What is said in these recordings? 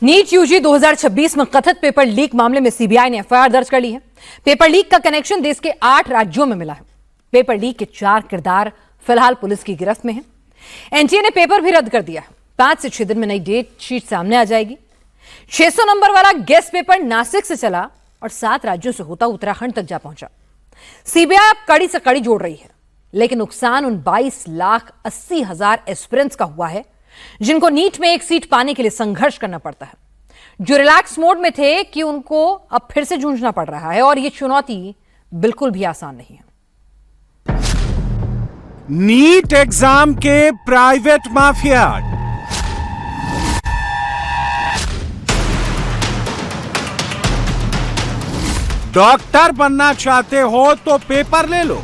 NEET UG 2026 में कथित paper leak मामले में सीबीआई ने एफआईआर दर्ज कर ली है। पेपर लीक का कनेक्शन देश के 8 राज्यों में मिला है। पेपर लीक के 4 किरदार फिलहाल पुलिस की गिरफ्त में हैं। एनटीए ने पेपर भी रद्द कर दिया है। 5 से 6 दिन में नई डेट शीट सामने आ जाएगी। 600 नंबर वाला गेस्ट पेपर नासिक से चला और 7 राज्यों से होता उत्तराखंड तक जा पहुंचा। सीबीआई अब कड़ी से कड़ी जोड़ रही है, लेकिन नुकसान उन 22,80,000 एस्पिरेंट्स का हुआ है जिनको नीट में एक सीट पाने के लिए संघर्ष करना पड़ता है, जो रिलैक्स मोड में थे कि उनको अब फिर से जूझना पड़ रहा है और यह चुनौती बिल्कुल भी आसान नहीं है। नीट एग्जाम के प्राइवेट माफिया। डॉक्टर बनना चाहते हो तो पेपर ले लो।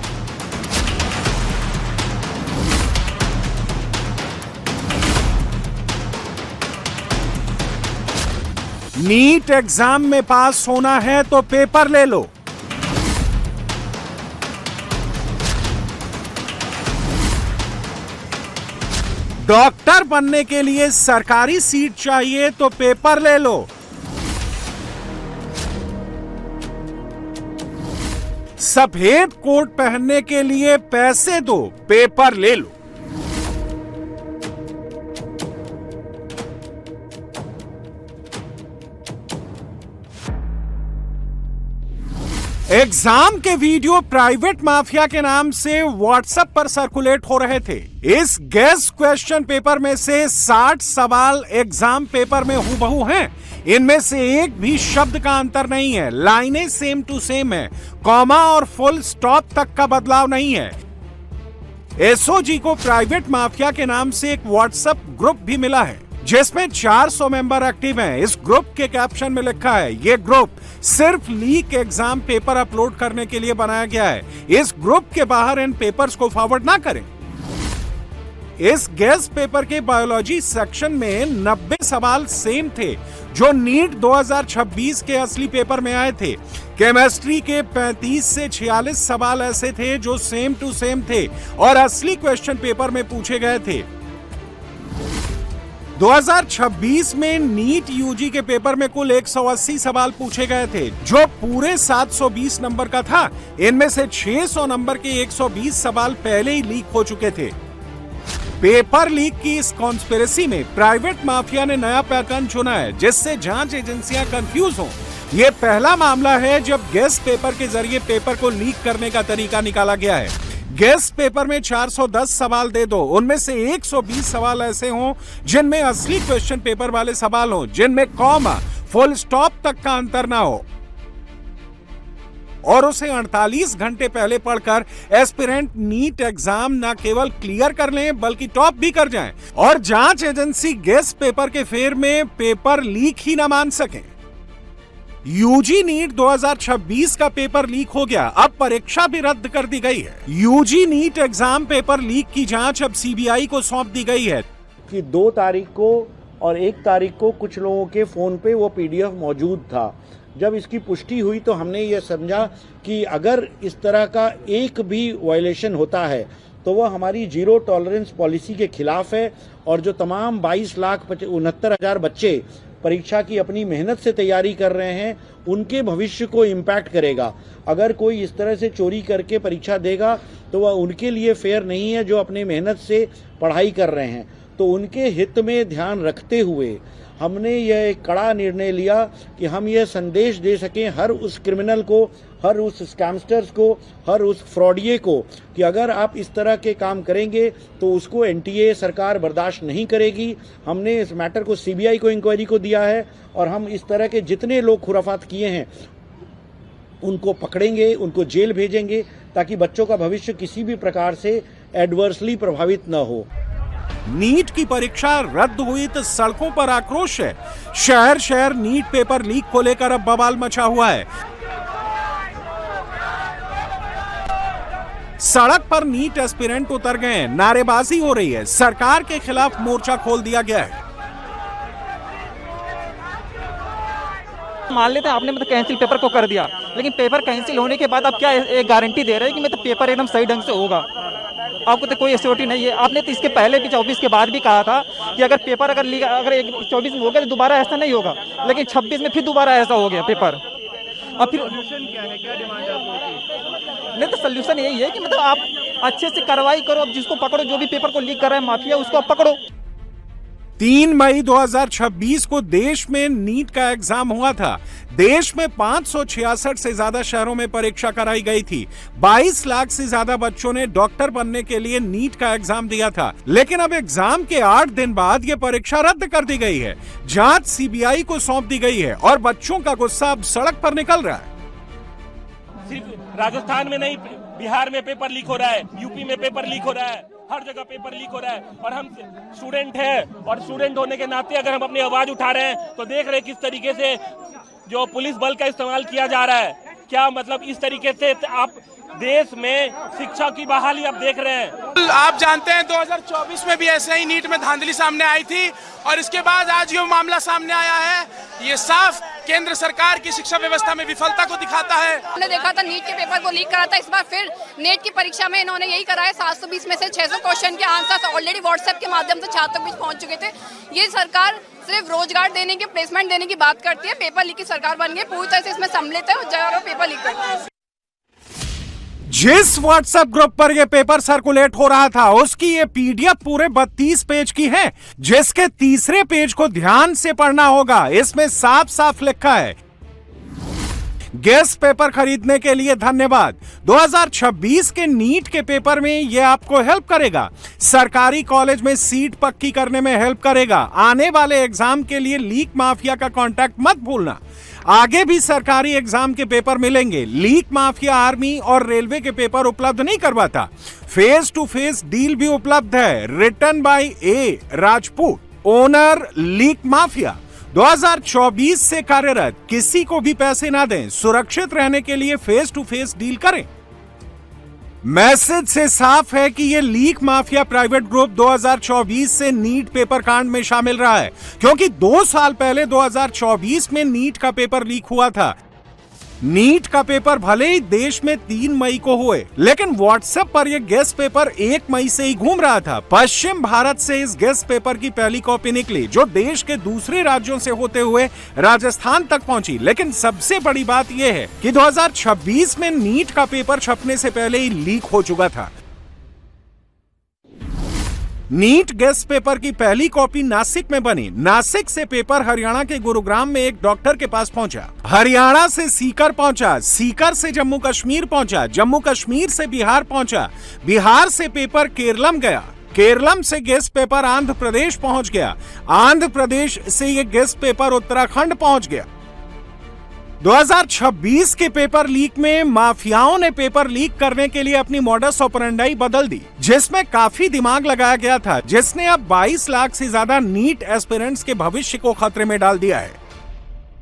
नीट एग्जाम में पास होना है तो पेपर ले लो। डॉक्टर बनने के लिए सरकारी सीट चाहिए तो पेपर ले लो। सफेद कोट पहनने के लिए पैसे दो, पेपर ले लो। एग्जाम के वीडियो प्राइवेट माफिया के नाम से व्हाट्सएप पर सर्कुलेट हो रहे थे। इस गेस्ट क्वेश्चन पेपर में से 60 सवाल एग्जाम पेपर में हूबहू हैं। इनमें से एक भी शब्द का अंतर नहीं है, लाइनें सेम टू सेम है, कॉमा और फुल स्टॉप तक का बदलाव नहीं है। एसओजी को प्राइवेट माफिया के नाम से एक व्हाट्सएप ग्रुप भी मिला है जिसमें 400 मेंबर एक्टिव हैं। इस ग्रुप के कैप्शन में लिखा है, ये ग्रुप सिर्फ लीक एग्जाम पेपर अपलोड करने के लिए बनाया गया है। इस ग्रुप के बाहर इन पेपर्स को फॉरवर्ड ना करें। इस गेस्ट पेपर के बायोलॉजी सेक्शन में 90 सवाल सेम थे जो नीट 2026 के असली पेपर में आए थे। केमिस्ट्री के 35 से 46 सवाल ऐसे थे जो सेम टू सेम थे और असली क्वेश्चन पेपर में पूछे गए थे। 2026 में नीट यूजी के पेपर में कुल 180 सवाल पूछे गए थे जो पूरे 720 नंबर का था। इनमें से 600 नंबर के 120 सवाल पहले ही लीक हो चुके थे। पेपर लीक की इस कॉन्स्पिरेसी में प्राइवेट माफिया ने नया पैटर्न चुना है जिससे जांच एजेंसियां कंफ्यूज हों। यह पहला मामला है जब गेस्ट पेपर के जरिए पेपर को लीक करने का तरीका निकाला गया है। गेस्ट पेपर में 410 सवाल दे दो, उनमें से 120 सवाल ऐसे हों जिनमें असली क्वेश्चन पेपर वाले सवाल हों, जिनमें कॉमा फुल स्टॉप तक का अंतर ना हो और उसे 48 घंटे पहले पढ़कर एस्पिरेंट नीट एग्जाम न केवल क्लियर कर लें बल्कि टॉप भी कर जाएं और जांच एजेंसी गेस्ट पेपर के फेर में पेपर लीक ही ना मान सकें। यूजी नीट 2026 का पेपर लीक हो गया, अब परीक्षा भी रद्द कर दी गई है। UG NEET exam paper leak की जांच अब सीबीआई को सौंप दी गई है कि 2 तारीख को और 1 तारीख को कुछ लोगों के फोन पे वो पीडीएफ मौजूद था। जब इसकी पुष्टि हुई तो हमने ये समझा कि अगर इस तरह का एक भी वायलेशन होता है तो वह हमारी जीरो टॉलरेंस पॉलिसी के खिलाफ है और जो तमाम 22,69,000 बच्चे परीक्षा की अपनी मेहनत से तैयारी कर रहे हैं उनके भविष्य को इम्पैक्ट करेगा। अगर कोई इस तरह से चोरी करके परीक्षा देगा तो वह उनके लिए फेयर नहीं है जो अपनी मेहनत से पढ़ाई कर रहे हैं। तो उनके हित में ध्यान रखते हुए हमने यह एक कड़ा निर्णय लिया कि हम यह संदेश दे सकें हर उस क्रिमिनल को, हर उस स्कैमस्टर्स को, हर उस फ्रॉडिये को कि अगर आप इस तरह के काम करेंगे तो उसको एनटीए सरकार बर्दाश्त नहीं करेगी। हमने इस मैटर को सीबीआई को इंक्वायरी को दिया है और हम इस तरह के जितने लोग खुराफात किए हैं उनको पकड़ेंगे, उनको जेल भेजेंगे ताकि बच्चों का भविष्य किसी भी प्रकार से एडवर्सली प्रभावित न हो। नीट की परीक्षा रद्द हुई तो सड़कों पर आक्रोश है। शहर शहर नीट पेपर लीक को लेकर अब बवाल मचा हुआ है। सड़क पर नीट एस्पिरेंट उतर गए हैं, नारेबाजी हो रही है, सरकार के खिलाफ मोर्चा खोल दिया गया है। मान लेते हैं आपने मतलब कैंसिल पेपर को कर दिया, लेकिन पेपर कैंसिल होने के बाद आप क्या एक गारंटी दे रहे हैं कि मतलब पेपर एकदम सही ढंग से होगा? आपको तो कोई एसियोरिटी नहीं है। आपने तो इसके पहले भी 24 के बाद भी कहा था कि अगर पेपर अगर 24 में हो गया तो दोबारा ऐसा नहीं होगा, लेकिन 26 में फिर दोबारा ऐसा हो गया पेपर। और फिर सोल्यूशन क्या है, क्या डिमांड है आपकी? नहीं तो सोल्यूशन यही है कि मतलब आप अच्छे से कार्रवाई करो, अब जिसको पकड़ो, जो भी पेपर को लीक कर रहा है माफिया, उसको आप पकड़ो। 3 मई 2026 को देश में नीट का एग्जाम हुआ था। देश में 566 से ज्यादा शहरों में परीक्षा कराई गई थी। 22 लाख से ज्यादा बच्चों ने डॉक्टर बनने के लिए नीट का एग्जाम दिया था, लेकिन अब एग्जाम के 8 दिन बाद यह परीक्षा रद्द कर दी गई है। जांच सीबीआई को सौंप दी गई है और बच्चों का गुस्सा अब सड़क पर निकल रहा है। सिर्फ राजस्थान में नहीं, बिहार में पेपर लीक हो रहा है, यूपी में पेपर लीक हो रहा है, हर जगह पेपर लीक हो रहा है। और हम स्टूडेंट हैं और स्टूडेंट होने के नाते अगर हम अपनी आवाज उठा रहे हैं तो देख रहे हैं किस तरीके से जो पुलिस बल का इस्तेमाल किया जा रहा है। क्या मतलब इस तरीके से आप देश में शिक्षा की बहाली आप देख रहे हैं। आप जानते हैं 2024 में भी ऐसे ही नीट में धांधली सामने आई थी और इसके बाद आज ये मामला सामने आया है। ये साफ केंद्र सरकार की शिक्षा व्यवस्था में विफलता को दिखाता है। हमने देखा था नीट के पेपर को लीक करा था, इस बार फिर नेट की परीक्षा में इन्होंने यही करा है। 720 में से 600 क्वेश्चन के आंसर ऑलरेडी व्हाट्सएप के माध्यम से छात्रों बीच पहुंच चुके थे। ये सरकार सिर्फ रोजगार देने की, प्लेसमेंट देने की बात करती है, पेपर लीक की सरकार बन गई, पूरी तरह से इसमें सम्मिलित है और जगह पेपर लीक करती है। जिस व्हाट्सएप ग्रुप पर यह पेपर सर्कुलेट हो रहा था उसकी ये पीडीएफ पूरे 32 पेज की है, जिसके तीसरे पेज को ध्यान से पढ़ना होगा। इसमें साफ साफ लिखा है, गेस्ट पेपर खरीदने के लिए धन्यवाद। 2026 के नीट के पेपर में यह आपको हेल्प करेगा, सरकारी कॉलेज में सीट पक्की करने में हेल्प करेगा। आने वाले एग्जाम के लिए लीक माफिया का कांटेक्ट मत भूलना। आगे भी सरकारी एग्जाम के पेपर मिलेंगे। लीक माफिया आर्मी और रेलवे के पेपर उपलब्ध नहीं करवाता। फेस टू फेस डील भी उपलब्ध है। Written by A Rajput, owner leak mafia. 2024 से कार्यरत, किसी को भी पैसे ना दें, सुरक्षित रहने के लिए फेस टू फेस डील करें। मैसेज से साफ है कि यह लीक माफिया प्राइवेट ग्रुप 2024 से नीट पेपर कांड में शामिल रहा है, क्योंकि 2 साल पहले 2024 में नीट का पेपर लीक हुआ था। नीट का पेपर भले ही देश में 3 मई को हुए, लेकिन व्हाट्सएप पर यह गेस्ट पेपर 1 मई से ही घूम रहा था। पश्चिम भारत से इस गेस्ट पेपर की पहली कॉपी निकली, जो देश के दूसरे राज्यों से होते हुए राजस्थान तक पहुंची। लेकिन सबसे बड़ी बात यह है कि 2026 में नीट का पेपर छपने से पहले ही लीक हो चुका था। नीट गेस्ट पेपर की पहली कॉपी नासिक में बनी। नासिक से पेपर हरियाणा के गुरुग्राम में एक डॉक्टर के पास पहुंचा। हरियाणा से सीकर पहुंचा, सीकर से जम्मू कश्मीर पहुंचा, जम्मू कश्मीर से बिहार पहुंचा, बिहार से पेपर केरलम गया, केरलम से गेस्ट पेपर आंध्र प्रदेश पहुंच गया, आंध्र प्रदेश से ये गेस्ट पेपर उत्तराखंड पहुंच गया। 2026 के पेपर लीक में माफियाओं ने पेपर लीक करने के लिए अपनी मॉडस ऑपरेंडाई बदल दी, जिसमें काफी दिमाग लगाया गया था, जिसने अब 22 लाख से ज्यादा नीट एस्पिरेंट्स के भविष्य को खतरे में डाल दिया है।